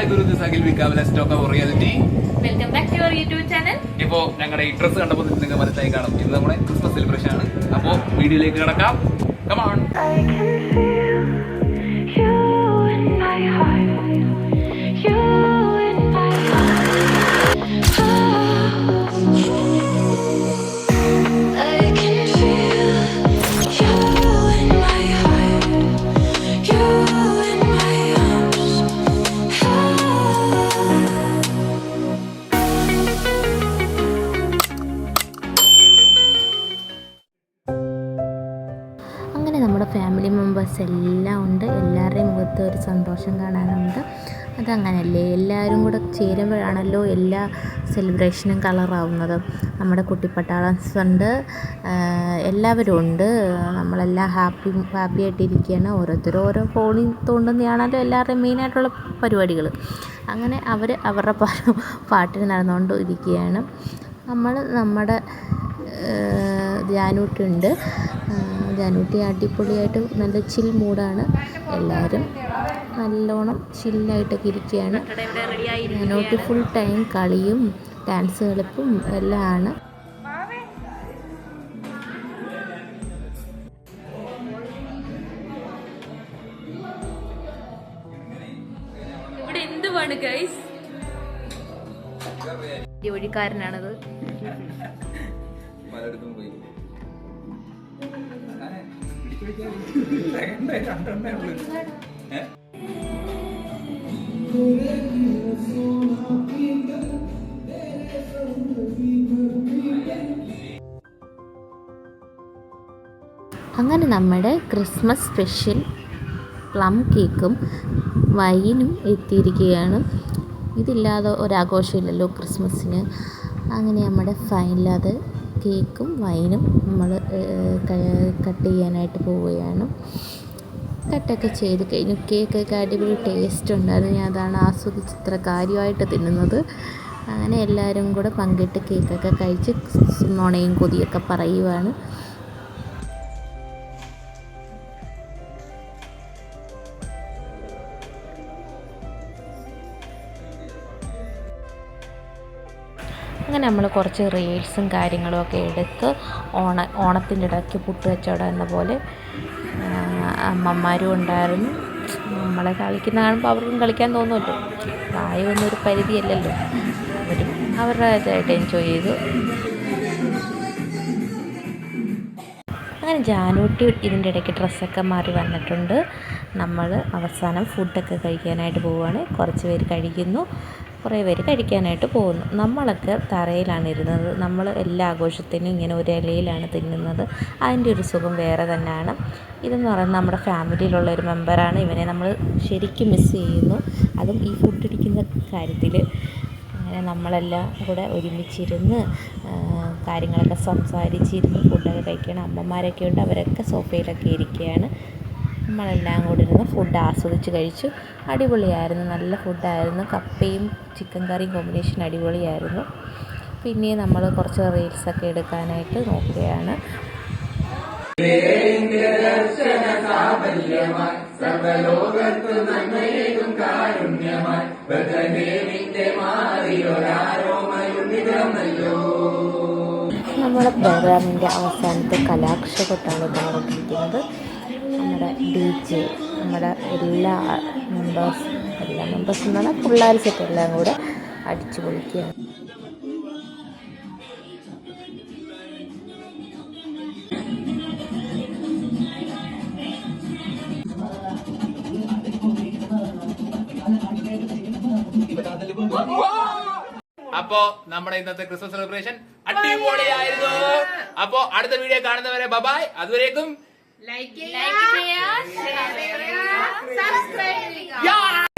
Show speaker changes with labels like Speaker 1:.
Speaker 1: Hi ഗുരു സകിൽ stock of reality.
Speaker 2: Welcome back to your YouTube channel.
Speaker 1: ഇപ്പോൾ ഞങ്ങളുടെ ഈ ഡ്രസ്സ് കണ്ടപ്പോൾ നിങ്ങൾക്ക് മനസ്സിലായി കാണും, ഇത് നമ്മുടെ ക്രിസ്മസ് സെലിബ്രേഷൻ ആണ്. അപ്പോൾ വീഡിയോയിലേക്ക് കിടക്കാം. Come on.
Speaker 3: അങ്ങനെ നമ്മുടെ ഫാമിലി മെമ്പേഴ്സ് എല്ലാം ഉണ്ട്. എല്ലാവരുടെയും മുഖത്ത് ഒരു സന്തോഷം കാണാനുണ്ട്. അതങ്ങനെയല്ലേ, എല്ലാവരും കൂടെ ചേരുമ്പോഴാണല്ലോ എല്ലാ സെലിബ്രേഷനും കളറാവുന്നത്. നമ്മുടെ കുട്ടിപ്പട്ടാളൻസ് ഉണ്ട്, എല്ലാവരും ഉണ്ട്. നമ്മളെല്ലാം ഹാപ്പിയായിട്ടിരിക്കുകയാണ്. ഓരോരുത്തരും ഓരോ ഫോണിൽ തോണ്ടുന്നതാണല്ലോ എല്ലാവരുടെയും മെയിനായിട്ടുള്ള പരിപാടികൾ. അങ്ങനെ അവർ അവരുടെ പാട്ടിന് നടന്നുകൊണ്ട് ഇരിക്കുകയാണ്. നമ്മുടെ ജാനൂട്ടിയുണ്ട്. ജാനൂട്ടി അടിപൊളിയായിട്ട് നല്ല ചിൽ മൂഡാണ്. എല്ലാവരും നല്ലോണം ചില്ലായിട്ടൊക്കെ ഇരിക്കുകയാണ്. ജാനൂട്ടി ഫുൾ ടൈം കളിയും ഡാൻസ് കളിപ്പും എല്ലാം ആണ്.
Speaker 2: ഇവിടെ എന്തുവാണ് ഗൈസ്?
Speaker 3: ജോലിക്കാരനാണത്. അങ്ങനെ നമ്മുടെ ക്രിസ്മസ് സ്പെഷ്യൽ പ്ലം കേക്കും വൈനും എത്തിയിരിക്കുകയാണ്. ഇതില്ലാതെ ഒരാഘോഷമില്ലല്ലോ ക്രിസ്മസിന്. അങ്ങനെ നമ്മുടെ ഫൈനലത് കേക്കും വൈനും നമ്മൾ കട്ട് ചെയ്യാനായിട്ട് പോവുകയാണ്. കട്ടൊക്കെ ചെയ്ത് കഴിഞ്ഞു. കേക്കൊക്കെ അടിപൊളി ടേസ്റ്റ് ഉണ്ടായിരുന്നു. ഞാൻ അതാണ് ആസ്വദിച്ച് ഇത്ര കാര്യമായിട്ട് തിന്നുന്നത്. അങ്ങനെ എല്ലാവരും കൂടെ പങ്കിട്ട് കേക്കൊക്കെ കഴിച്ച് നുണയും കൊതിയൊക്കെ പറയുവാണ്. അങ്ങനെ നമ്മൾ കുറച്ച് റീൽസും കാര്യങ്ങളും ഒക്കെ എടുത്ത് ഓണത്തിൻ്റെ ഇടയ്ക്ക് പുട്ട് കച്ചവടം എന്ന പോലെ അമ്മമാരും ഉണ്ടായിരുന്നു. നമ്മളെ കളിക്കുന്ന കാണുമ്പോൾ അവർക്കും കളിക്കാൻ തോന്നുമല്ലോ. പ്രായമൊന്നും ഒരു പരിധിയല്ലല്ലോ. അവരും അവരുടേതായിട്ട് എൻജോയ് ചെയ്തു. അങ്ങനെ ജാനൂട്ടി ഇതിൻ്റെ ഇടയ്ക്ക് ഡ്രസ്സൊക്കെ മാറി വന്നിട്ടുണ്ട്. നമ്മൾ അവസാനം ഫുഡൊക്കെ കഴിക്കാനായിട്ട് പോവുകയാണ്. കുറച്ച് പേര് കഴിക്കുന്നു, കുറേ പേര് കഴിക്കാനായിട്ട് പോകുന്നു. നമ്മളൊക്കെ തറയിലാണ് ഇരുന്നത്. നമ്മൾ എല്ലാ ആഘോഷത്തിനും ഇങ്ങനെ ഒരു ഇലയിലാണ് തിന്നുന്നത്. അതിൻ്റെ ഒരു സുഖം വേറെ തന്നെയാണ്. ഇതെന്ന് പറയുന്നത് നമ്മുടെ ഫാമിലിയിലുള്ള ഒരു മെമ്പറാണ്. ഇവനെ നമ്മൾ ശരിക്കും മിസ് ചെയ്യുന്നു, അതും ഈ ഫുഡ് അടിക്കുന്ന കാര്യത്തിൽ. അങ്ങനെ നമ്മളെല്ലാം കൂടെ ഒരുമിച്ചിരുന്ന് കാര്യങ്ങളൊക്കെ സംസാരിച്ചിരുന്ന് ഫുഡൊക്കെ കഴിക്കണം. അമ്മമാരൊക്കെ ഉണ്ട്, അവരൊക്കെ സോഫയിലൊക്കെ ഇരിക്കുകയാണ്. നമ്മളെല്ലാം കൂടി ഇരുന്ന് ഫുഡ് ആസ്വദിച്ച് കഴിച്ചു. അടിപൊളിയായിരുന്നു, നല്ല ഫുഡായിരുന്നു. കപ്പയും ചിക്കൻ കറിയും കോമ്പിനേഷൻ അടിപൊളിയായിരുന്നു. പിന്നെ നമ്മൾ കുറച്ച് റീൽസൊക്കെ എടുക്കാനായിട്ട് നോക്കുകയാണ്. നമ്മുടെ പ്രോഗ്രാമിൻ്റെ അവസാനത്തെ കലാക്ഷകൊട്ടാണ് കാണുന്നിരിക്കുന്നത്. നമ്മുടെ DJ, നമ്മുടെ എല്ലാ മെമ്പേഴ്സും എന്ന് പറഞ്ഞാൽ പിള്ളേർ സെറ്റ് എല്ലാം കൂടെ അടിച്ചു പൊളിക്കുകയാണ്.
Speaker 1: അപ്പോ നമ്മുടെ ഇന്നത്തെ ക്രിസ്മസ് സെലിബ്രേഷൻ അടിപൊളിയായിരുന്നു. അപ്പോ അടുത്ത വീഡിയോ കാണുന്നവരെ ബൈ. അതുവരേക്കും
Speaker 2: ലൈക്ക് ചെയ്യുക, ഷെയർ ചെയ്യുക, സബ്സ്ക്രൈബ് ചെയ്യുക.